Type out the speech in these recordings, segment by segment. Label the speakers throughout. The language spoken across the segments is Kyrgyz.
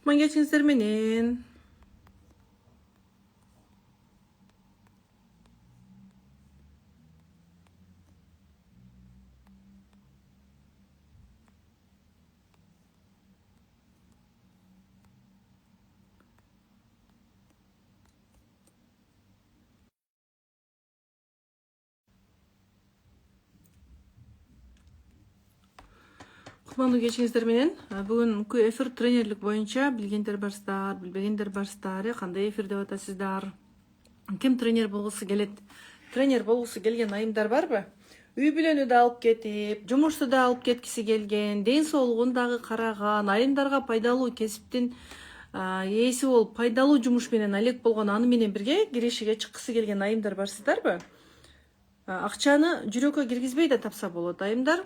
Speaker 1: Кутман менен. Кутмандуу кечиңиздер менен. Бүгүнкү эфир тренерлик боюнча билгендер барсыздар, билбегендер барсыздар. Кандай эфир деп атасыздар? Ким тренер болгусу келет? Тренер болгусу келген айымдар барбы? Үй бүлөнү да алып кетип, жумушту да алып кеткиси келген, ден соолугун дагы караган, айымдарга пайдалуу кесиптин ээси болуп, пайдалуу жумуш менен алек болгон, аны менен бирге кирешиге чыккысы келген айымдар барсыздарбы? Акчаны жүрөккө киргизбей да тапса болот айымдар.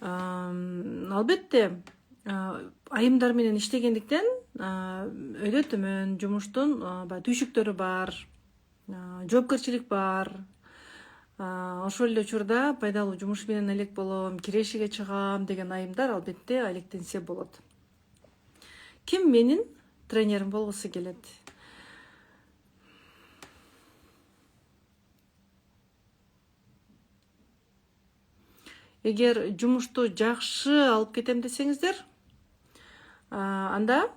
Speaker 1: Албетте айымдар менен иштегендиктен өйдө төмөн жумуштун түйшүктөрү бар, жоопкерчилик бар. Ошол эле учурда пайдалуу жумуш менен алек болом, кирешиге чыгам деген айымдар албетте алектенсе болот. Ким менин тренерим болгусу келет? Эгер жумушту жакшы алып кетем десеңиздер, анда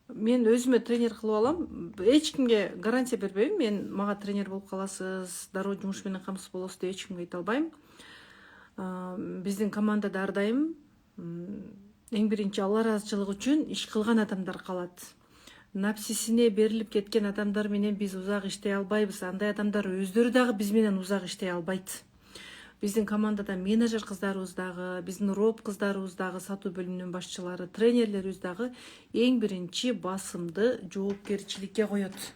Speaker 1: мен өзүмө тренер кылып алам. Эч кимге гарантия бербейм. Мен мага тренер болуп каласыз, дароо жумуш менен камсыз болосуз деп эч кимге айта албайм. Биздин командада ар дайым эң биринчи Алла ыраазычылыгы үчүн иш кылган адамдар калат. Напсисине берилип кеткен адамдар менен биз узак иштей албайбыз. Андай адамдар өздөрү дагы биз менен узак иштей албайт. Биздин командада менеджер кыздарыбыз дагы, биздин роб кыздарыбыз дагы, сатуу бөлүмүнүн башчылары, тренерлерибиз дагы эң биринчи басымды жоопкерчиликке коет.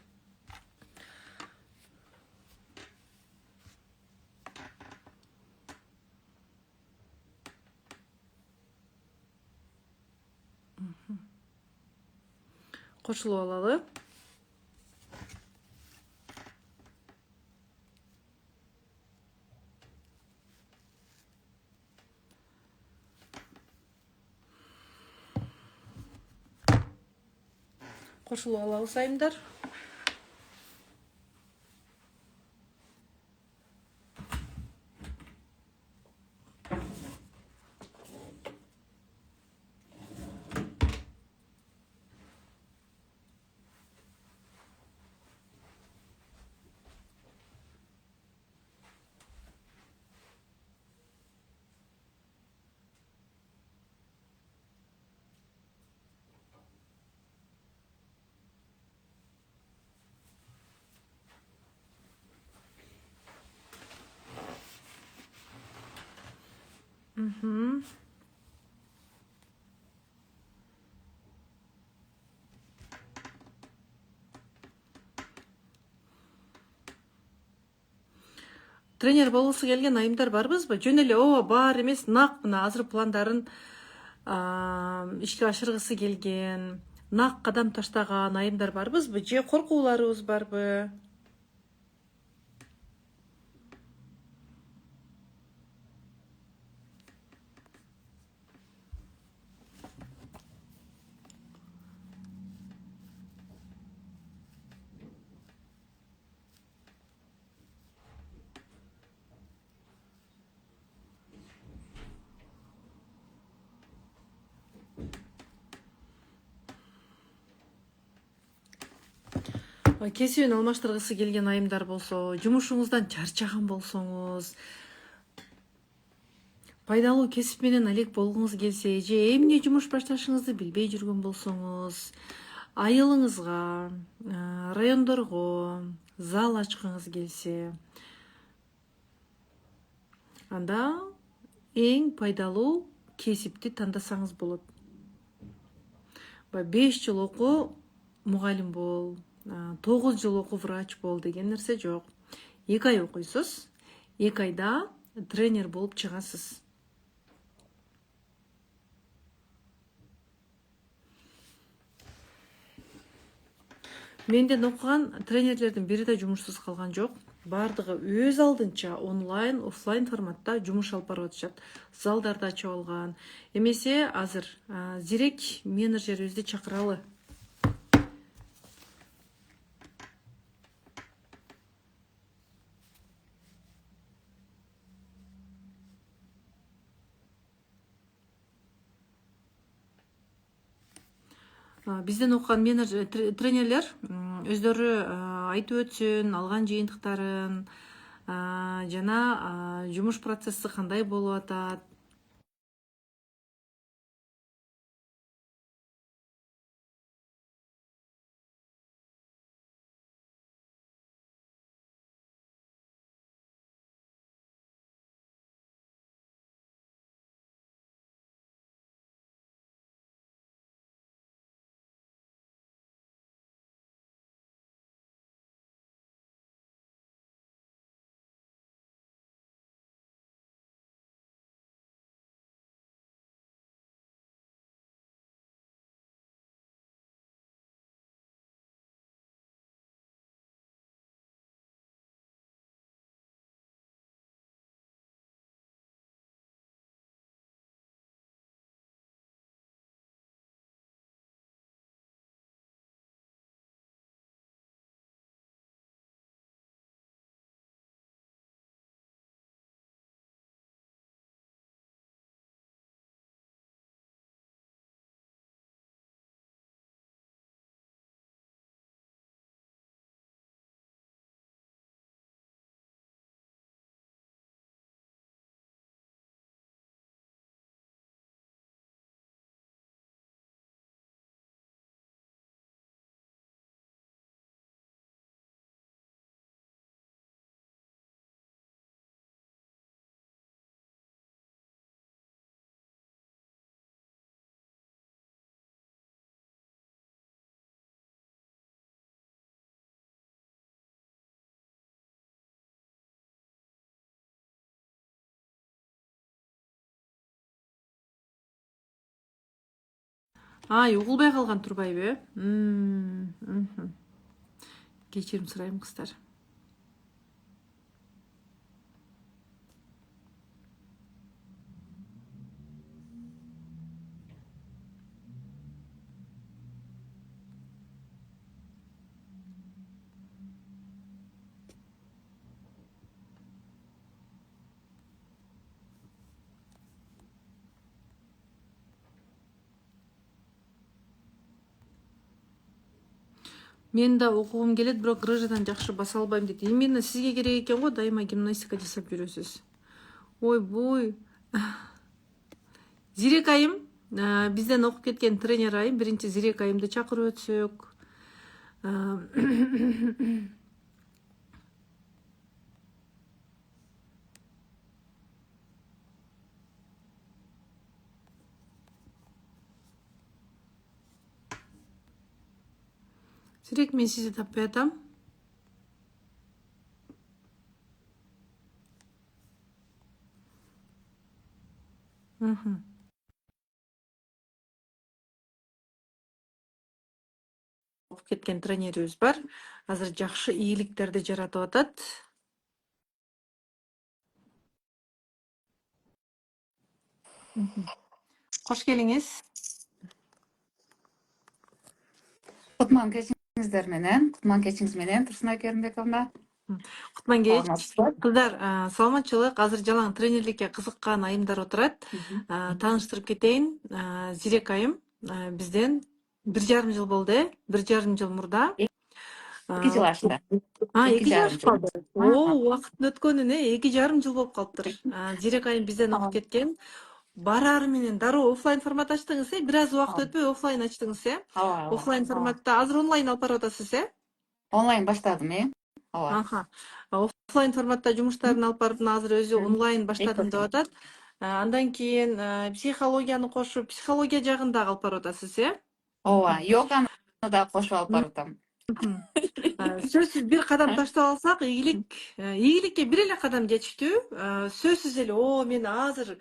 Speaker 1: Кошулуп алалы. Кошулуп алабыз айымдар. Тренер болгусу келген айымдар барбызбы? Жөн эле ооба бар эмес, нак мына азыр пландарын ишке ашыргысы келген, нак кадам таштаган айымдар барбызбы? Же коркууларыбыз барбы? Кесибин алмаштыргысы келген айымдар болсо, жумушуңуздан чарчаган болсоңуз, пайдалуу кесип менен алек болгуңуз келсе, же эмне жумуш башташыңызды билбей жүргөн болсоңуз, айылыңызга, райондорго зал ачкыңыз келсе, анда эң пайдалуу кесипти тандасаңыз болот. 5 жыл оку мугалим бол, 9 жыл оку врач бол деген нерсе жок. 2 ай окуйсуз, 2 айда тренер болуп чыгасыз. Менден окуган тренерлердин бири да жумушсуз калган жок. Бардыгы өз алдынча онлайн, офлайн форматта жумуш алып барып атышат. Залдарды ачып алган. Эмесе азыр зирек менеджерибизди чакыралы. Бизден окуган тренерлер өздөрү айтып өтсүн алган жыйынтыктарын жана жумуш процесси кандай болуп атат. Угулбай калган турбайбы? Кечирим сурайм кыздар. Мен да окугум келет, бирок грыжадан жакшы баса албайм дейт. Именно сизге керек экен го, дайыма гимнастика жасап жүрөсүз. Ойбой. Зирек айым, бизден окуп кеткен тренер айым, биринчи Зирек айымды чакырып өтсөк. Зирек, мен сизди таппай атам. Окуп кеткен тренерибиз бар. Азыр жакшы ийгиликтерди жаратып атат. Кош келиңиз.
Speaker 2: Кутман кечиңиздер менен, Турсунай Керимбековна.
Speaker 1: Кутман кеч. Кыздар, саламатчылык. Азыр жалаң тренерликке кызыккан айымдар отурат. Тааныштырып кетейин. Зирек айым бизден 1,5 жыл болду, 1,5 жыл мурда.
Speaker 2: 2 жыл ашты.
Speaker 1: 2 жыл ашып калды. Убакыттын өткөнүнө 2,5 жыл болуп калыптыр. Зирек айым бизден окуп кеткен. Барары менен дароо офлайн формат ачтыңыз, бир аз убакыт өтпөй офлайн ачтыңыз, офлайн форматта. Азыр онлайн алып барып атасыз,
Speaker 2: Онлайн баштадым,
Speaker 1: ооба. Офлайн форматта жумуштарын алып барып, азыр өзү онлайн баштадым деп атат. Андан кийин психологияны кошуп, психология жагын дагы алып барып атасыз,
Speaker 2: ооба. Йоганы да кошуп алып барып атам.
Speaker 1: Сөзсүз бир кадам таштап алсак, ийгиликке бир эле кадам жетиштүү. Сөзсүз эле, мен азыр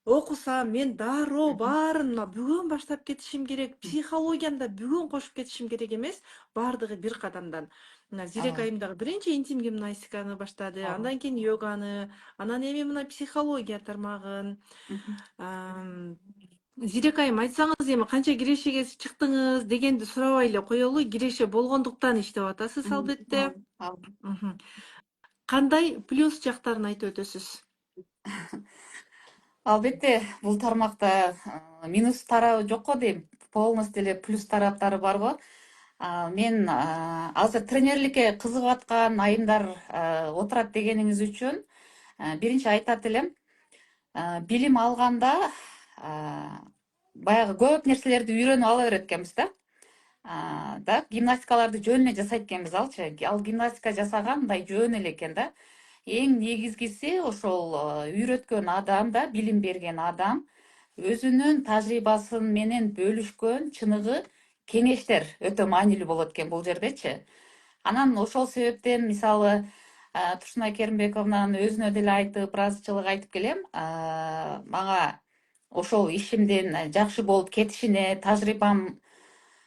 Speaker 1: окусам мен дароо баарын мына бүгүн баштап кетишим керек, психологияны да бүгүн кошуп кетишим керек эмес, баардыгы бир кадамдан. Мына Зирек
Speaker 2: ооба
Speaker 1: айым дагы биринчи интим гимнастиканы баштады,
Speaker 2: ооба
Speaker 1: андан кийин йоганы, анан эми мына психология тармагын.
Speaker 2: Мгм.
Speaker 1: Ам, Зирек айым, айтсаңыз эми канча кирешеге чыктыңыз дегенди сурабай эле коелу, киреше болгондуктан иштеп атасыз албетте.
Speaker 2: Ооба.
Speaker 1: Мгм. Кандай плюс жактарын айтып өтөсүз?
Speaker 2: Албетте бул тармакта минус тарабы жок го дейм. Полностью эле плюс тараптары бар го. Мен азыр тренерликке кызыгып аткан айымдар отурат дегениңиз үчүн биринчи айтат элем, билим алганда баягы көп нерселерди үйрөнүп ала берет экенбиз да. Гимнастикаларды жөн эле жасайт экенбиз алчы. Ал гимнастика жасаган мындай жөн эле экен да. Эң негизгиси ошол үйрөткөн адам да, билим берген адам өзүнүн тажрыйбасы менен бөлүшкөн чыныгы кеңештер өтө маанилүү болот экен бул жердечи. Анан ошол себептен мисалы Турсунай Керимбековнанын өзүнө деле айтып, ыраазычылык айтып келем. Мага ошол ишимдин жакшы болуп кетишине, тажрыйбам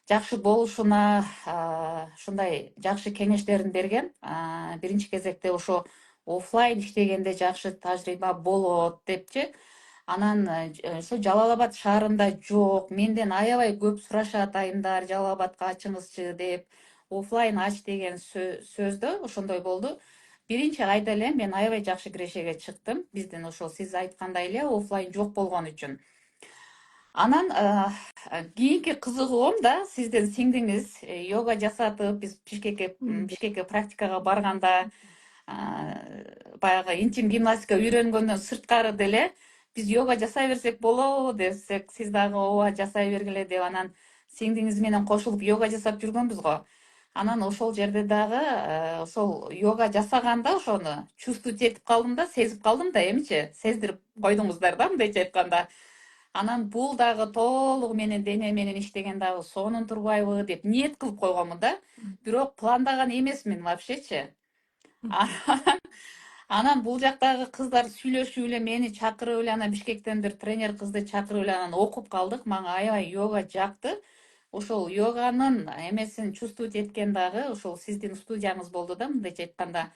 Speaker 2: жакшы болушуна ушундай жакшы кеңештерин берген. Биринчи кезекте ошо оффлайн иштегенде жакшы тажрыйба болот депчи. Анан ошо Жалал Абад шаарында жок, менден аябай көп сурашат айымдар, Жалал Абадка ачыңызчы деп. Оффлайн ач деген сөздө ошондой болду. Биринчи айда эле мен аябай жакшы кирешеге чыктым. Биздин ошол сиз айткандай эле оффлайн жок болгон үчүн. Анан кийинки кызыгуум да сиздин сиңдиңиз йога жасатып, биз Бишкекке практикага барганда баягы интим гимнастика үйрөнгөндөн сырткары деле биз йога жасай берсек болобу десек, сиз дагы ооба жасай бергиле деп анан сиңдиңиз менен кошулуп йога жасап жүргөнбүз го. Анан ошол жерде дагы ошол йога жасаганда ошону чувствовать этип калдым да, сезип калдым да, эмичи сездирип койдуңуздар да, мындайча айтканда. Анан бул дагы толугу менен дене менен иштеген дагы сонун турбайбы деп ниет кылып койгонмун да. Бирок пландаган эмесмин вообще-чи. Анан бул жактагы кыздар сүйлөшүп эле мени чакырып эле, анан Бишкектен бир тренер кызды чакырып эле анан окуп калдык. Мага аябай йога жакты. Ошол йоганын эмесин чувствовать эткен дагы ошол сиздин студияңыз болду да, мындайча айтканда.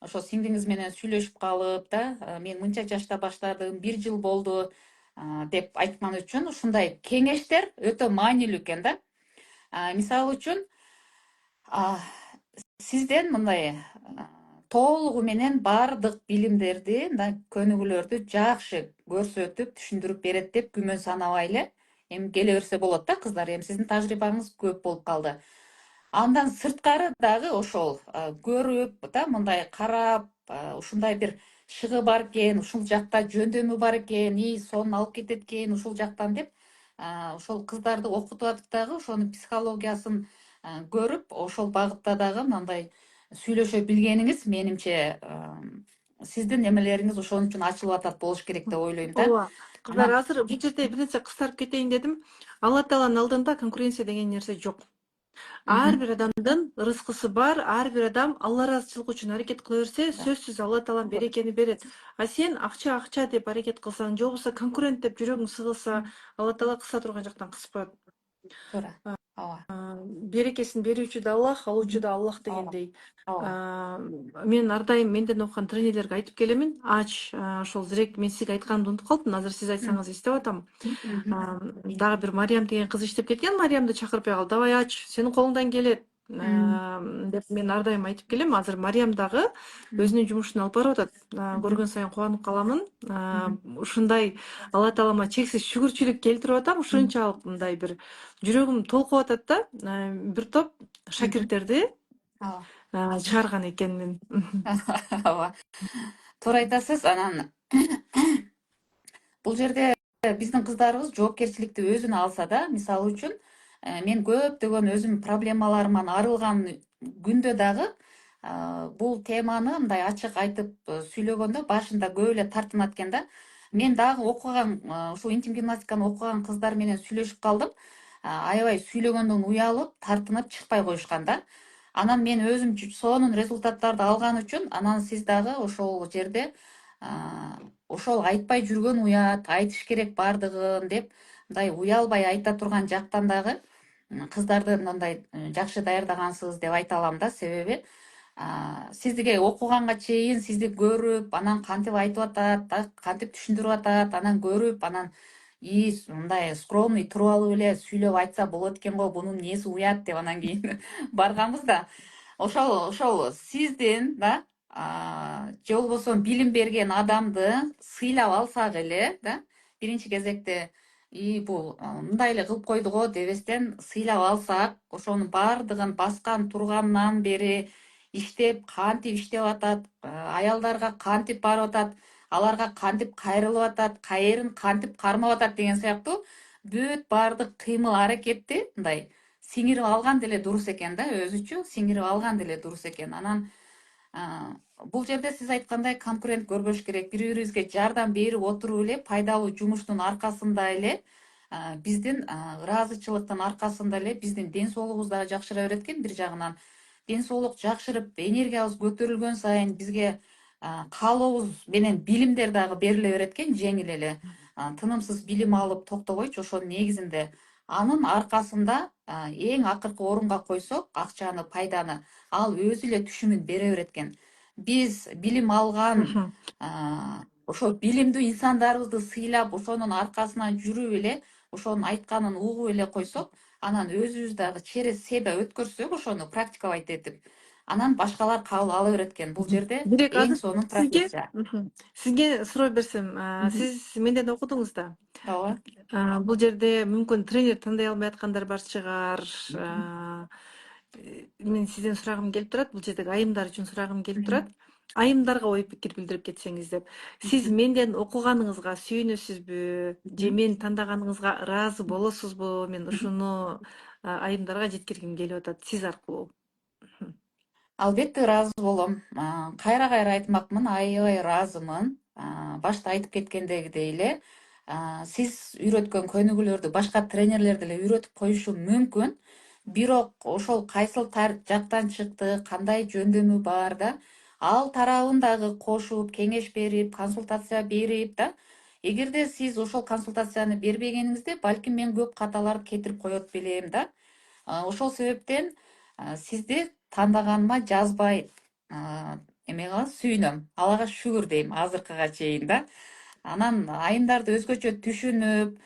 Speaker 2: Ошо сиңдиңиз менен сүйлөшүп калып да, мен мынча жашта баштадым, 1 жыл болду деп айткан үчүн ушундай кеңештер өтө маанилүү экен да. Мисалы үчүн сизден мындай толугу менен баардык билимдерди, көнүгүүлөрдү жакшы көрсөтүп, түшүндүрүп берет деп күмөн санабай эле эми келе берсе болот да кыздар. Эми сиздин тажрыйбаңыз көп болуп калды. Андан сырткары дагы ошол көрүп да, мындай карап, ушундай бир шыгы бар экен, ушул жакта жөндөмү бар экен, сонун алып кетет экен ушул жактан деп ошол кыздарды окутуп атып дагы ошонун психологиясын көрүп, ошол багытта дагы мындай сүйлөшө билгениңиз менимче сиздин эмелериңиз ошон үчүн ачылып атат болуш керек деп ойлойм да.
Speaker 1: Ооба. Кыздар,
Speaker 2: Анан
Speaker 1: азыр бул жерде бир нерсе кыстарып кетейин дедим. Алла Тааланын алдында конкуренция деген нерсе жок. Ар бир адамдын рызкысы бар, ар бир адам Алла ыраазычылыгы үчүн аракет кыла берсе, сөзсүз Алла Таалам берекени берет. А сен акча деп аракет кылсаң, же болбосо конкурент деп жүрөгүң сыгылса, Алла Таала кыса турган жактан кыспайт.
Speaker 2: туура. Ооба.
Speaker 1: Берекесин берүүчү да Аллах, алуучу да Аллах
Speaker 2: Ооба.
Speaker 1: дегендей.
Speaker 2: Ооба.
Speaker 1: Мен ар дайым менден окуган тренерлерге айтып келемин. Ошол Зирек, мен сизге айтканымды унутуп калдым. Азыр сиз айтсаңыз эстеп атам. Дагы бир Мариям деген кыз иштеп кеткен. Мариямды чакырып калып, давай ач, сенин колуңдан келет деп мен ар дайым айтып келем. Азыр Мариям дагы өзүнүн жумушун алып барып атат. Көргөн сайын кубанып каламын. Ушундай Алла Таалама чексиз шүгүрчүлүк келтирип атам. Ушунчалык мындай бир жүрөгүм толкуп атат да. Бир топ шакирттерди чыгарган экенмин.
Speaker 2: Ооба. Туура айтасыз. Анан бул жерде биздин кыздарыбыз жоопкерчиликти өзүнө алса да, мисалы үчүн мен көптөгөн өзүмдүн проблемаларыман арылган күндө дагы бул теманы мындай ачык айтып сүйлөгөндө башында көп эле тартынат экен да. Мен дагы окуган ушул интим гимнастиканы окуган кыздар менен сүйлөшүп калдым. Аябай сүйлөгөндөн уялып, тартынып чыкпай коюшкан да. Анан мен өзүм сонун результаттарды алган үчүн анан сиз дагы ошол жерде ошол айтпай жүргөн уят, айтыш керек бардыгын деп мындай уялбай айта турган жактан дагы кыздарды мындай жакшы даярдагансыз деп айта алам да. Себеби сизге окуганга чейин сизди көрүп, анан кантип айтып атат, кантип түшүндүрүп атат, анан көрүп, анан мындай скромный туруп алып эле сүйлөп айтса болот экен го, бунун эмнеси уят деп анан кийин барганбыз да. Ошол сиздин да же болбосо билим берген адамды сыйлап алсак эле да, биринчи кезекте бул мындай эле кылып койду го дебестен сыйлап алсак, ошонун баардыгын баскан тургандан бери иштеп, кантип иштеп атат, аялдарга кантип барып атат, аларга кантип кайрылып атат, кайрын кантип кармап атат деген сыяктуу бүт баардык кыймыл аракетти мындай сиңирип алган деле дурус экен да, өзүчө сиңирип алган деле дурус экен. Анан бул жерде сиз айткандай конкурент көрбөш керек, бири бирибизге жардам берип отуруп эле пайдалуу жумуштун аркасында эле биздин ыраазычылыктын аркасында эле биздин ден соолугубуз дагы жакшыра берет экен. Бир жагынан ден соолук жакшырып, энергиябыз көтөрүлгөн сайын бизге каалообуз менен билимдер дагы бериле берет экен, жеңил эле. Тынымсыз билим алып токтобойчу, ошонун негизинде анын аркасында эң акыркы орунга койсок, акчаны, пайданы ал өзү эле түшүмүн бере берет экен. Биз билим алган ошо билимдүү инсандарыбызды сыйлап, ошонун аркасынан жүрүп эле, ошонун айтканын угуп эле койсок, анан өзүбүз дагы через себя өткөрсөк, ошону практиковать этип, анан башкалар кабыл ала берет экен. Бул жерде
Speaker 1: Бирок
Speaker 2: эң
Speaker 1: азыр
Speaker 2: сонун
Speaker 1: сизге
Speaker 2: профессия.
Speaker 1: сизге суроо берсем, сиз менден окудуңуз да.
Speaker 2: Ооба.
Speaker 1: Бул жерде мүмкүн тренер тандай албай аткандар бар чыгар. Мен сизден сурагым келип турат, бул жердеги айымдар үчүн сурагым келип турат. Айымдарга ой пикир билдирип кетсеңиз деп. Сиз менден окуганыңызга сүйүнөсүзбү, же мен тандаганыңызга ыраазы болосузбу? Мен ушуну айымдарга жеткиргим келип атат сиз аркылуу.
Speaker 2: Албетте ыраазы болом. Кайра кайра айтмакмын, аябай ыраазымын. Башта айтып кеткендегидей эле сиз үйрөткөн көнүгүүлөрдү башка тренерлер деле үйрөтүп коюшу мүмкүн. Бирок ошол кайсыл жактан чыкты, кандай жөндөмү бар да, ал тарабын дагы кошуп, кеңеш берип, консультация берип да. Эгерде сиз ошол консультацияны бербегениңизде, балким мен көп каталарды кетирип коет белем да. Ошол себептен сизди тандаганыма жазбай эме кылам, сүйүнөм. Аллага шүгүр дейм азыркыга чейин да. Анан айымдарды өзгөчө түшүнүп,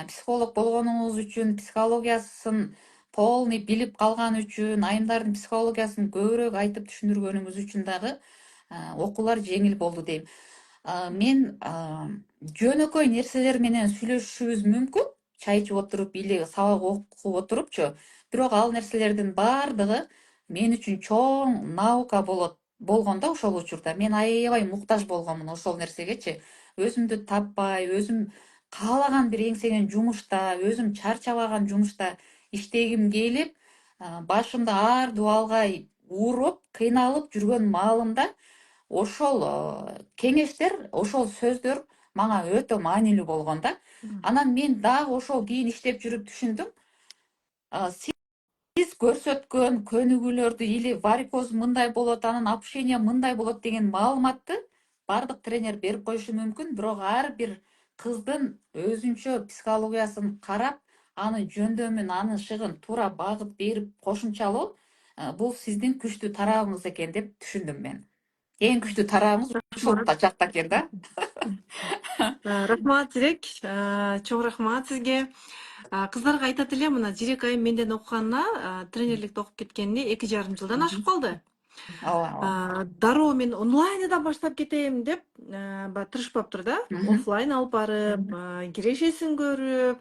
Speaker 2: психолог болгонуңуз үчүн, психологиясын полный билип калган үчүн, айымдардын психологиясын көбүрөөк айтып түшүндүргөнүңүз үчүн дагы окуулар жеңил болду дейм. Мен жөнөкөй нерселер менен сүйлөшүшүбүз мүмкүн, чай ичип отуруп или сабак окуп отурупчу. Бирок ал нерселердин баардыгы мен үчүн чоң наука болгондо ошол учурда мен аябай муктаж болгонмун ошол нерсегечи. Өзүмдү таппай, өзүм каалаган бир эңсеген жумушта, өзүм чарчабаган жумушта иштегим келип, башымды ар дубалга уруп, кыйналып жүргөн маалымда ошол кеңештер, ошол сөздөр мага өтө маанилүү болгон да. Анан мен дагы ошол кийин иштеп жүрүп түшүндүм. Сиз көрсөткөн көнүгүүлөрдү или варикоз мындай болот, анан опушение мындай болот деген маалыматты бардык тренер берип коюшу мүмкүн, бирок ар бир кыздын өзүнчө психологиясын карап, анын жөндөмүн, анын шыгын туура багыт берип кошумчалоо бул сиздин күчтүү тарабыңыз экен деп түшүндүм мен. Эң күчтүү тарабыңыз ушул жакта экен да.
Speaker 1: Рахмат Жирек, чоң рахмат сизге. Кыздарга айтат элем, мына Жирек айым менден окуганына, тренерликти окуп кеткенине 2,5 жылдан ашып калды. Дароо мен онлайндан баштап кетем деп тырышпаптыр да. Офлайн алып барып, кирешесин көрүп,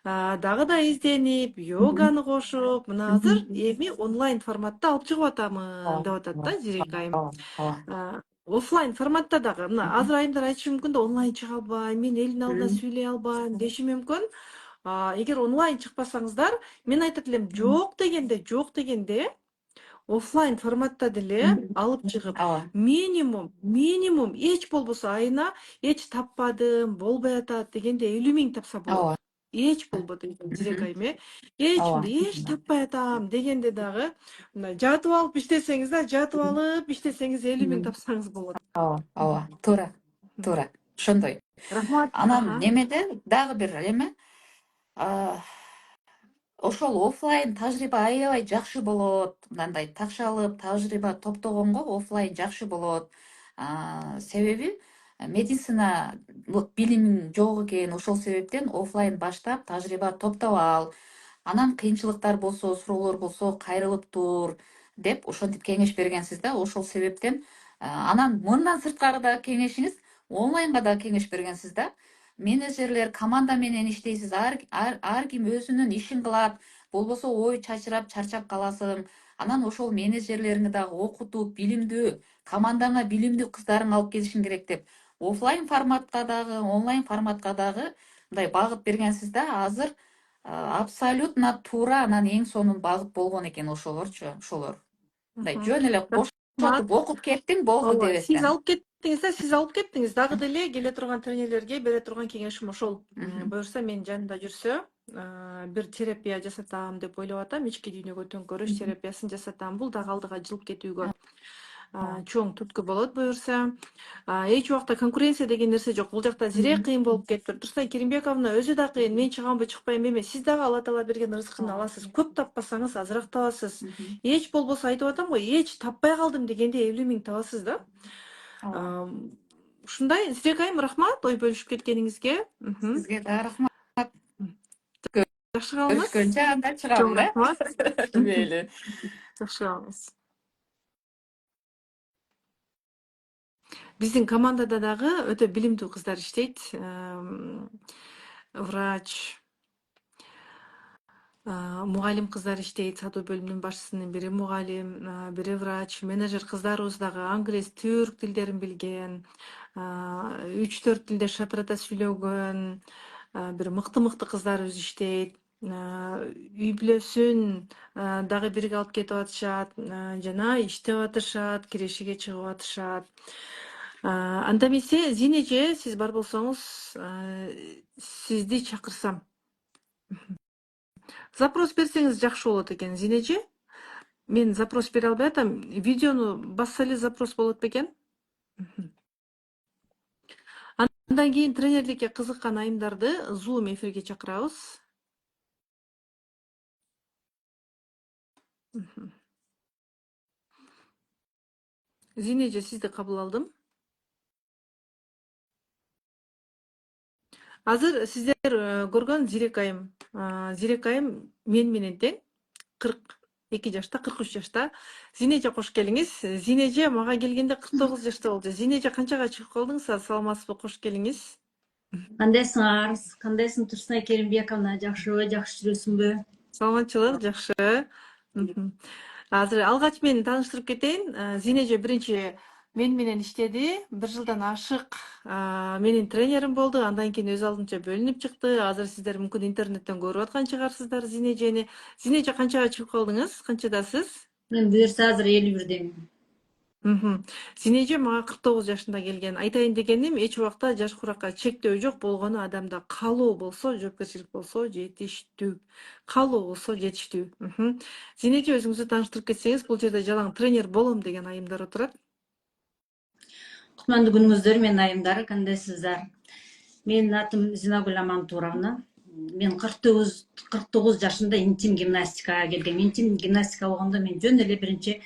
Speaker 1: дагы да изденип, йоганы кошуп, мына азыр эми онлайн форматта алып чыгып атамын деп атат да Жирек айым. Офлайн форматта дагы мына азыр айымдар айтышы мүмкүн да, онлайн чыга албайм, мен элдин алдында сүйлөй албайм деши мүмкүн. Эгер онлайн чыкпасаңыздар, мен айтат элем, жок дегенде офлайн форматта деле алып чыгып, минимум эч болбосо айына эч таппадым, болбой атат дегенде 50 000 тапса болот. Эч болбоду Жирек айым, эч таппай атам дегенде дагы жатып алып иштесеңиз 50 000 тапсаңыз болот.
Speaker 2: Ооба, туура. туура ошондой.
Speaker 1: Рахмат.
Speaker 2: Анан немеде дагы бир эме ошол офлайн тажрыйба аябай жакшы болот. Мындай такшалып тажрыйба топтогонго офлайн жакшы болот. Себеби медицина билимиң жок экен, ошол себептен офлайн баштап тажрыйба топтоп ал. Анан кыйынчылыктар болсо, суроолор болсо кайрылып тур деп ошентип кеңеш бергенсиз да. Ошол себептен анан мындан сырткары да кеңешиңиз онлайнга да кеңеш бергенсиз да. Менеджерлер команда менен иштейсиз, ар ким өзүнүн ишин кылат, болбосо ой чачырап, чарчап каласың. Анан ошол менеджерлериңи дагы окутуп, билимдүү, командаңа билимдүү кыздарың алып келишиң керек деп офлайн форматка дагы, онлайн форматка дагы мындай багыт бергенсиз да. Азыр абсолютно туура анан эң сонун багыт болгон экен ошолорчу, ошолор. Мындай жөн эле бошотуп окуп кеттиң болду
Speaker 1: Ооба, сиз
Speaker 2: дебестен.
Speaker 1: алып кеттиңиз да, сиз алып кеттиңиз. Дагы деле келе турган тренерлерге бере турган кеңешим ошол. Буюрса менин жанымда жүрсө, бир терапия жасатам деп ойлоп атам. Ички дүйнөгө төңкөрүш терапиясын жасатам. Бул дагы алдыга жылып кетүүгө чоң түрткү болот буюрса. Эч убакта конкуренция деген нерсе жок. Бул жакта зирек кыйын болуп кетиптир. Турсай Керимбековна өзү да кыйын, мен чыганбы чыкпайм эме. Сиз дагы Алла Таала берген рызкын аласыз. Көп таппасаңыз азыраак табасыз. Эч болбосо айтып атам го, эч таппай калдым дегенде 50 миң табасыз да. Ушундай, Зирек айым рахмат ой бөлүшүп кеткениңизге.
Speaker 2: Сизге да рахмат.
Speaker 1: Жакшы калыңыз.
Speaker 2: Көрүшкөнчө анда чыгам да.
Speaker 1: Рахмат.
Speaker 2: Мейли.
Speaker 1: Жакшы калыңыз. Биздин командада дагы өтө билимдүү кыздар иштейт. Врач, мугалим кыздар иштейт. Сатуу бөлүмүнүн башчысынын бири мугалим, бири врач. Менеджер кыздарыбыз дагы англис, түрк тилдерин билген, 3-4 тилде шапырата сүйлөгөн, бир мыкты кыздарыбыз иштейт. Үй бүлөсүн дагы бирге алып кетип атышат, жана иштеп атышат, кирешиге чыгып атышат. Анда эмесе, Зине эже, сиз бар болсоңуз, сизди чакырсам. Запрос берсеңиз жакшы болот экен, Зине эже. Мен запрос бере албай атам. Видеону басса эле запрос болот бекен. Андан кийин тренерликке кызыккан айымдарды Zoom эфирге чакырабыз. Зине эже, сизди кабыл алдым. Азыр сиздер көргөн Зирек айым. Зирек айым мен менен тең. 42 жашта, 43 жашта. Зине эже кош келиңиз. Зине эже мага келгенде 49 жашта болду. Зине эже канчага чыгып калдыңыз? Саламатсызбы? Кош келиңиз.
Speaker 3: Кандайсыңар? Кандайсың Турсунай Керимбековна? Жакшыбы? Жакшы жүрөсүңбү?
Speaker 1: Саламатчылык, жакшы. Азыр алгач мен тааныштырып кетейин. Зине эже биринчи мен менен иштеди. 1 жылдан ашык менин тренерим болду. Андан кийин өз алдынча бөлүнүп чыкты. Азыр сиздер мүмкүн интернеттен көрүп аткан чыгарсыздар Зине эжени. Зине эже канчага чыгып калдыңыз? Канчадасыз?
Speaker 3: Мен буюрса азыр 51-демин.
Speaker 1: Зине эже мага 49 жашында келген. Айтайын дегеним, эч убакта жаш куракка чектөө жок. Болгону адамда каалоо болсо, жоопкерчилик болсо, жетиштүү. Каалоо болсо, жетиштүү. Зине эже, өзүңүздү тааныштырып кетсеңиз, бул жерде жалаң тренер болом деген айымдар отурат.
Speaker 3: Кутмандуу күнүңүздөр, менин айымдар, кандайсыздар? Менин атым Зинагүл Амантуровна. Мен 49 жашында интим гимнастикага келгем. Интим гимнастика болгондо мен жөн эле биринчи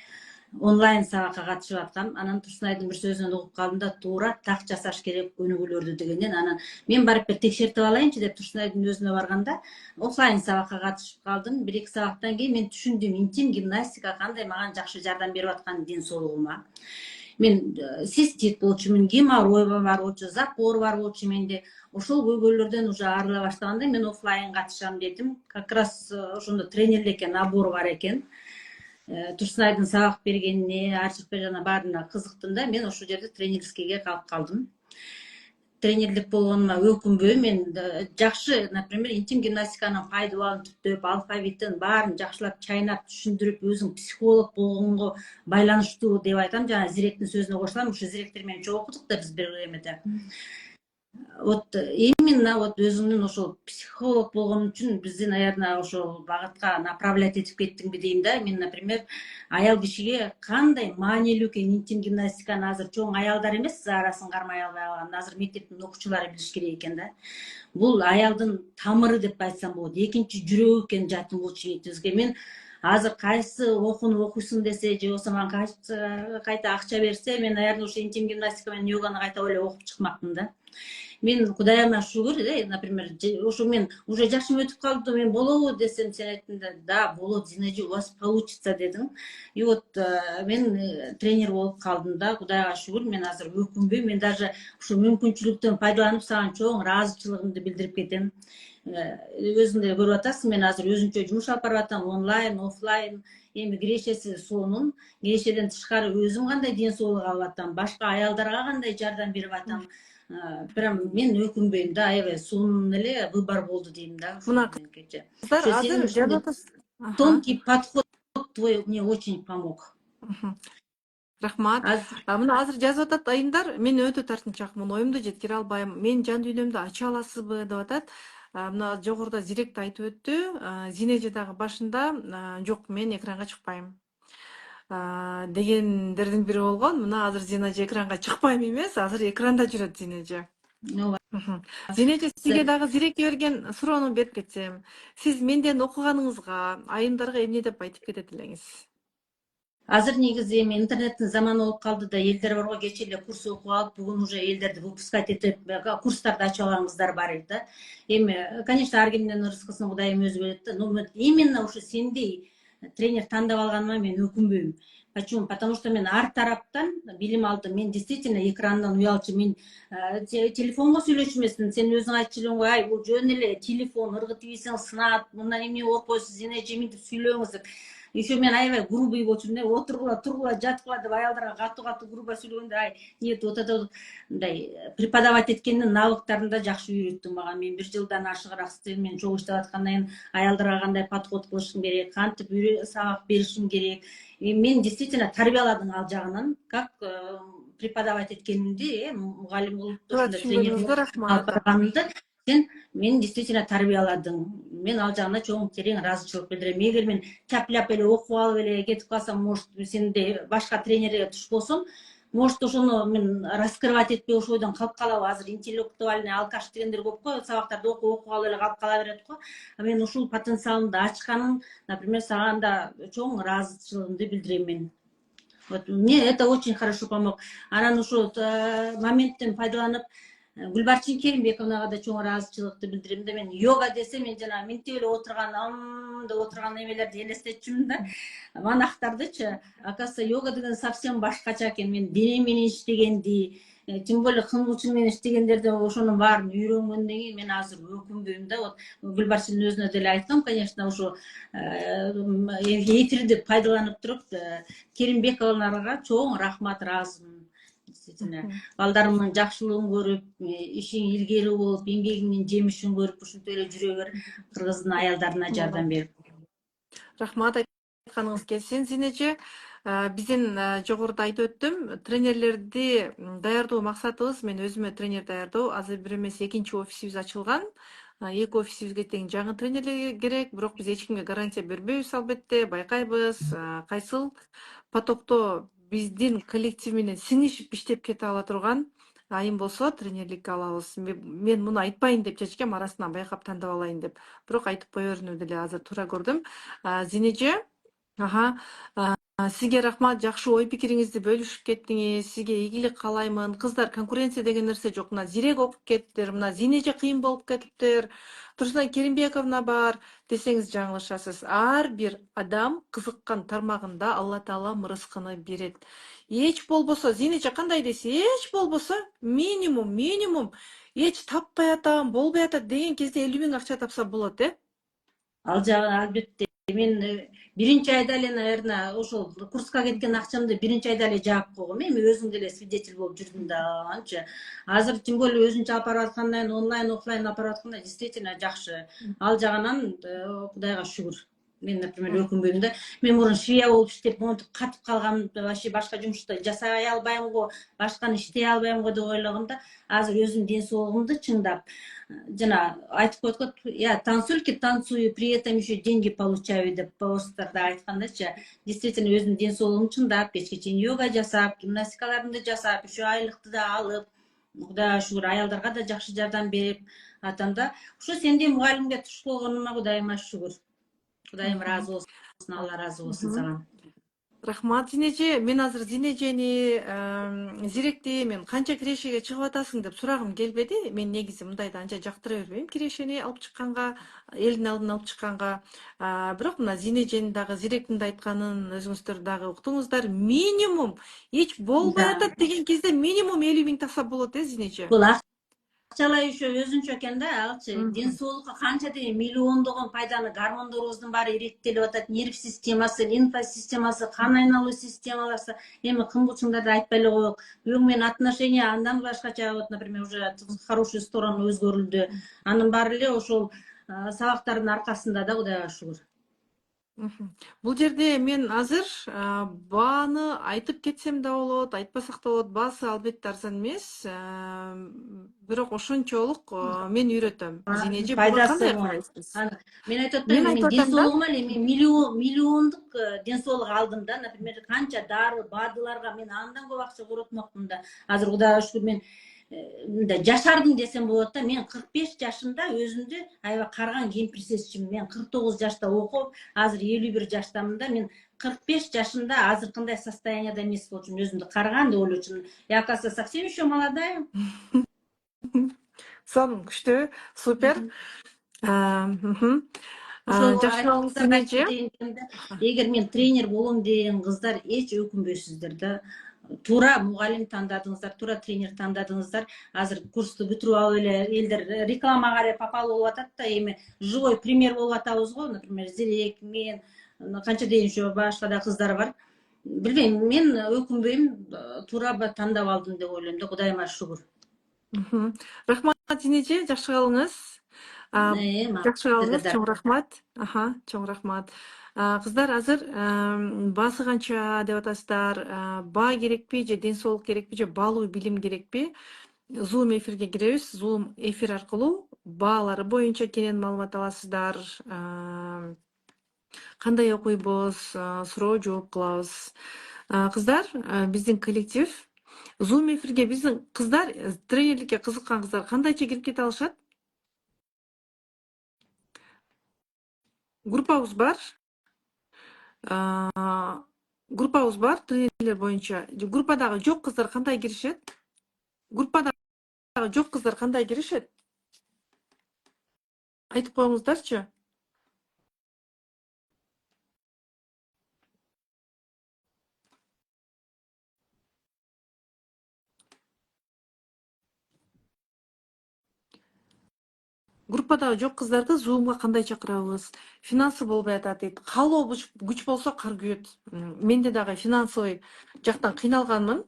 Speaker 3: онлайн сабакка катышып аткам. Анан Турсунайдын бир сөзүнөн угуп калдым да, туура так жасаш керек өнүгүүлөрдү дегенден. Анан мен барып бир текшертип алайынчы деп Турсунайдын өзүнө барганда офлайн сабакка катышып калдым. 1-2 сабактан кийин мен түшүндүм интим гимнастика кандай маган жакшы жардам берип атканын ден соолугума. Мен цистит болчумун, геморрой бар болчу, запор бар болчу менде. Ошол көйгөйлөрдөн уже арыла баштаганда мен офлайн катышам дедим. Как раз ошондо тренерликке набор бар экен. Турсунайдын сабак бергенине, ачыкпай жана баарына кызыктым да, мен ошол жерде тренерскийге калып калдым. Тренерлик болгонума өкүнбөйм. Мен жакшы, например, интим гимнастиканын пайдаларын түптөп, алфавитин баарын жакшылап чайнап түшүндүрүп, өзүң психолог болгонго байланыштуу деп айтам. Жана Зиректин сөзүнө кошулам. Ушу Зиректер менен чогуу окудук да биз бир эмеде. Вот именно вот өзүмдүн ошол психолог болгон үчүн бизди, наверное, ошол багытка направлять этип кеттиңби дейм да. Мен, например, аял кишиге кандай маанилүү экенин, интим гимнастиканы азыр чоң аялдар эмес, арасын кармай албай калган, азыр мектептин окуучулары билиш керек экен да. Бул аялдын тамыры деп айтсам болот, экинчи жүрөгү экен жатын булчуңитибизге. Мен азыр кайсы окууну окуйсуң десе, же болбосо мага кайта акча берсе, мен, наверное, ушу интим гимнастика менен йоганы кайта эле окуп чыкмакмын да. Мен Кудайыма шүгүр, например, ошо мен уже жашым өтүп калды, мен болобу десем, сен айттың да, болот, Зинаджи, у вас получится дедің. И вот мен тренер болуп калдым да, Кудайга шүгүр, мен азыр өкүнбөйм, мен даже ушу мүмкүнчүлүктөн пайдаланып сага чоң ыраазычылыгымды билдирип кетем. Өзүң деле көрүп атасың, мен азыр өзүнчө жумуш алып барып атам, онлайн, офлайн. Эми кирешеси сонун, кирешеден тышкары өзүм кандай ден соолук алып атам, башка аялдарга кандай жардам берип атам. Прям мен өкүнбөйм да, аябай сонун эле выбор болду дейм да.
Speaker 1: Мына кыздар азыр жазып атасыз.
Speaker 3: Тонкий подход твой мне очень помог.
Speaker 1: Рахмат. Мына азыр жазып атат айымдар, мен өтө тартынчакмын, оюмду жеткире албайм, мен жан дүйнөмдү ача аласызбы деп атат. Мына жогоруда Зиректи айтып өттү, Зинеже дагы башында жок, мен экранга чыкпайм дегендердин бири болгон. Мына азыр Зинеже экранга чыкпайм эмес, азыр экранда жүрөт Зинеже. Зинеже, сизге дагы Зирекке берген суроону берип кетсем, сиз менден окуганыңызга, айымдарга эмне деп айтып кетет элеңиз?
Speaker 3: Азыр негизи эми интернеттин заманы болуп калды да, элдер бар го, кечээ эле курс окуп алып, бүгүн уже элдерди выпускать этип, курстарды ачып алган кыздар бар да. Эми, конечно, ар кимдин ырыскысын Кудайым өзү билет да, но именно ушу сендей тренер тандап алганыма мен өкүнбөйм. Почему? Потому что мен ар тараптан билим алдым. Мен действительно экрандан уялчу. Мен телефонго сүйлөшчү эмесмин. Сен өзүң айтчу элең го, ай, бул жөн эле телефон, ыргытып ийсең сынат, мындан эмне болуп койсун, Зинеже мынтип сүйлөңүз деп. Еще мен аябай грубый болчумун, отургула, тургула, жаткыла деп аялдарга катуу грубо сүйлөгөндө, ай, нет, вот это мындай преподавать эткендин навыктарын да жакшы үйрөттү мага. Мен 1 жылдан ашыгыраак иштедим. Мен чогуу иштеп аткандан кийин аялдарга кандай подход кылышым керек, кантип сабак беришим керек. Мен действительно тарбияладым ал жагынан, как преподавать эткенимди, мугалим болуп тренер алып барганымды мен действительно тарбияладым. Мен ал жагына чоң терең ыраазычылык билдирем. Эгер мен чапляп эле окуп алып эле кетип калсам, может, сендей башка тренерге туш болсом, может, ошону мен раскрывать этпей ошол бойдон калып калабы. Азыр интеллектуальный алкаш дегендер көп го, сабактарды окуп алып эле калып кала берет го. Мен ушул потенциалымды ачканым, например, сага да чоң ыраазычылыгымды билдирем мен. Вот мне это очень хорошо помог. Анан ушул моменттен пайдаланып, Гүлбарчын Керимбековнага да чоң ыраазычылыкты билдирем да. Мен йога десе, мен жана минтип эле отурган, деп отурган эмелерди элестетчүмүн да. Монахтардычы, оказывается, йога деген совсем башкача экен. Мен дене менен иштегенди, тем более кымылчың менен иштегендерди, ошонун баарын үйрөнгөндөн кийин мен азыр өкүнбөйм да. Вот Гүлбарчынын өзүнө деле айткам, конечно, ошо эфирди пайдаланып туруп, Керимбековналарга чоң рахмат, ыраазымын. Действительно, балдарымдын жакшылыгын көрүп, ишиң илгери болуп, эмгегиңдин жемишин көрүп, ушинтип эле жүрө бер, кыргыздын аялдарына жардам берип.
Speaker 1: Рахмат, айтканыңыз келсин, Зинеже. Биздин жогоруда айтып өттүм, тренерлерди даярдоо максатыбыз, мен өзүмө тренер даярдоо. Азыр бир эмес экинчи офисибиз ачылган. 2 офисибизге тең жаңы тренерлер керек, бирок биз эч кимге гарантия бербейбиз, албетте. Байкайбыз, кайсыл потокто биздин коллектив менен сиңишип иштеп кете ала турган айым болсо тренерликке алабыз. Мен муну айтпайын деп чечкем, арасынан байкап тандап алайын деп. Бирок айтып кое берүүнү деле азыр туура көрдүм. Зинеже, сизге рахмат, жакшы ой пикириңизди бөлүшүп кеттиңиз. Сизге ийгилик каалаймын. Кыздар, конкуренция деген нерсе жок. Мына Зирек окуп кеттиптир, мына Зинеже кыйын болуп кетиптир. Турсунай Керимбековна бар десеңиз жаңылышасыз. Ар бир адам кызыккан тармагында Алла Таала рызкыны берет. Эч болбосо, Зинеже кандай деси, эч болбосо минимум эч таппай атам, болбой атат деген кезде 50 000 акча тапса болот,
Speaker 3: Ал жагы албетте. Мен биринчи айда эле, наверное, ошол курска кеткен акчамды биринчи айда эле жаап койгом. Эми өзүң деле свидетель болуп жүрдүң да анча. Азыр тем более өзүнчө алып барып аткандан, онлайн, офлайн алып барып атканда действительно жакшы. Ал жагынан Кудайга шүгүр. Мен, например, өкүнбөйм да. Мен мурун швея болуп иштеп, монтип катып калгам, вообще башка жумушта жасай албайм го, башканы иштей албайм го деп ойлогом да. Азыр өзүм ден соолугумду чыңдап, жана айтып коет го, я танцульки танцую, при этом еще деньги получаю деп посттарда айткандачы. Действительно өзүм ден соолугумду чыңдап, кечке чейин йога жасап, гимнастикаларымды жасап, еще айлыкты да алып, Кудайга шүгүр, аялдарга да жакшы жардам берип атам да. Ушу сендей мугалимге туш болгонума Кудайыма шүгүр. Кудайым разы болсун, Алла разы болсун сага.
Speaker 1: Рахмат Зинеже. Мен азыр Зинежени зиректи, мен канча кирешеге чыгып атасың деп сурагым келбеди. Мен негизи мындайды анча жактыра бербейм, кирешени алып чыкканга, элдин алдына алып чыкканга. Бирок мына Зинеженин дагы зиректин да айтканын өзүңүздөр дагы уктуңуздар. Минимум эч болбой
Speaker 3: Да.
Speaker 1: атат деген кезде минимум 50.000 тапса болот, Зинеже.
Speaker 3: Бул акчалай еще өзүнчө экен да, алчы. Ден соолукка канча деген миллиондогон пайданы гормондорубуздун баары иреттелип атат. Нерв системасы, лимфа системасы, кан айналуу системалары. Эми кымбылчыңдарды айтпай эле коелук. Бүгүн менин отношения андан башкача, вот, например, уже в хорошую сторону өзгөрүлдү. Анын баары эле ошол сабактардын аркасында да, Кудайга шүгүр.
Speaker 1: Бул жерде мен азыр бааны айтып кетсем да болот, айтпасак да болот. Баасы албетте арзан эмес. Бирок ошончолук мен үйрөтөм. Зинеже, буга
Speaker 3: Пайдасы
Speaker 1: кандай
Speaker 3: мол.
Speaker 1: карайсыз?
Speaker 3: Мен айтып
Speaker 1: Мен
Speaker 3: атам,
Speaker 1: айтып
Speaker 3: мен ден
Speaker 1: атам да.
Speaker 3: соолугума эле мен миллиондук ден соолук алдым да. Например, канча дары, бадыларга мен андан көп акча коротмокмун да. Азыр Кудайга шүгүр мен мындай жашардым десем болот да. Мен 45 жашымда өзүмдү аябай карган кемпир сезчүмүн. Мен 49 жашта окуп, азыр 51 жаштамын да. Мен 45 жашымда азыркындай состоянияда эмес болчумун, өзүмдү карган деп ойлочумун. Я, оказывается, совсем еще молодая.
Speaker 1: Сонун, күчтүү, супер.
Speaker 3: Ошол
Speaker 1: Жакшы болуңуз
Speaker 3: кыздарды айтып
Speaker 1: Зинеже.
Speaker 3: кетейин да. Эгер мен тренер болом деген кыздар эч өкүнбөйсүздөр да. Туура мугалим тандадыңыздар, туура тренер тандадыңыздар. Азыр курсту бүтүрүп алып эле элдер реклама карап попал болуп атат да, эми живой пример болуп атабыз го. Например, Зирек, мен, канча деген еще башка да кыздар бар. Билбейм, мен өкүнбөйм, туура тандап алдым деп ойлойм да, Кудайыма шүгүр.
Speaker 1: Рахмат Зинеже, жакшы калыңыз. Жакшы калыңыз,
Speaker 3: Сизге
Speaker 1: чоң
Speaker 3: да.
Speaker 1: рахмат. Чоң рахмат. Кыздар, азыр баасы канча деп атасыздар? Баа керекпи же ден соолук керекпи же баалуу билим керекпи? Zoom эфирге киребиз. Zoom эфир аркылуу баалары боюнча кенен маалымат аласыздар. Кандай окуйбуз, суроо жооп кылабыз. Кыздар, биздин коллектив Zoom эфирге биздин кыздар, тренерликке кызыккан кыздар кандайча кирип кете алышат? Группабыз бар. Группабыз бар тренерлер боюнча. Группадагы жок кыздар кандай киришет? Группадагы жок кыздар кандай киришет? Айтып коюңуздарчы. Группадагы жок кыздарды Zoom'га кандай чакырабыз? Финансы болбой атат дейт. Каалоо күч болсо кар күйөт. Менде дагы финансовый жактан кыйналганмын.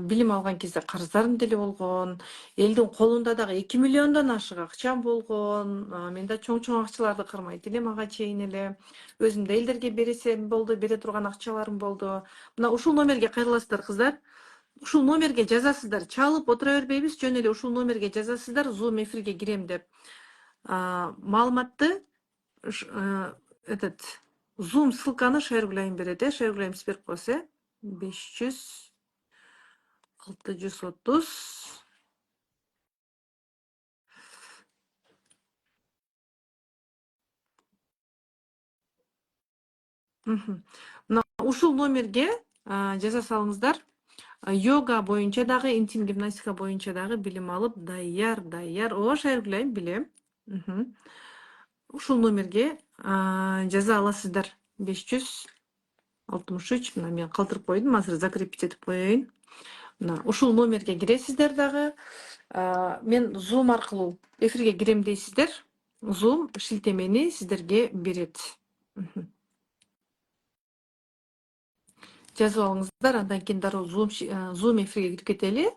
Speaker 1: Билим алган кезде карыздарым деле болгон. Элдин колунда дагы 2 миллиондон ашык акчам болгон. Мен да чоң акчаларды кармайт элем ага чейин эле. Өзүм да элдерге бересем болду, бере турган акчаларым болду. Мына ушул номерге кайрыласыздар кыздар. Ушул номерге жазасыздар. Чалып отура бербейбиз, жөн эле ушул номерге жазасыздар. Zoom эфирге кирем деп. Маалыматты этот Zoom ссылканы Шайыргүлайым берет, Шайыргүлайым берип койсо, 500 630 Мына ушул номерге жаза салыңыздар. Йога боюнча дагы, интим гимнастика боюнча дагы билим алып, даяр. Ооба, Шайыргүлайым билем. Ушул номерге жаза аласыздар. 563, мына мен калтырып койдум, азыр закрепить этип коеюн. Мына ушул номерге киресиздер дагы. Мен Zoom аркылуу эфирге кирем дейсиздер. Zoom шилтемени сиздерге берет. Жазып алыңыздар, андан кийин дароо Zoom эфирге кирип кетели.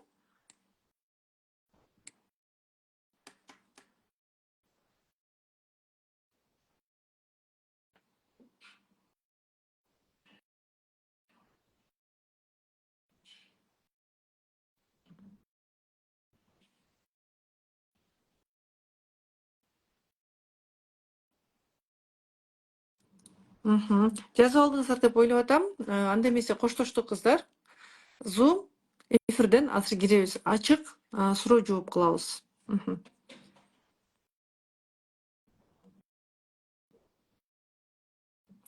Speaker 1: Жазып алдыңыздар деп ойлоп атам. Анда эмесе коштоштук кыздар. Zoom эфирден азыр киребиз. Ачык суроо жооп кылабыз.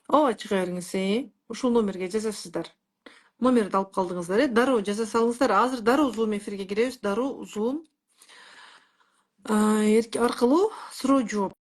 Speaker 1: Ооба чыга бериңиз. Ушул номерге жазасыздар. Номерди алып калдыңыздар. Дароо жаза салыңыздар. Азыр дароо Zoom эфирге киребиз. Дароо Zoom аркылуу суроо жооп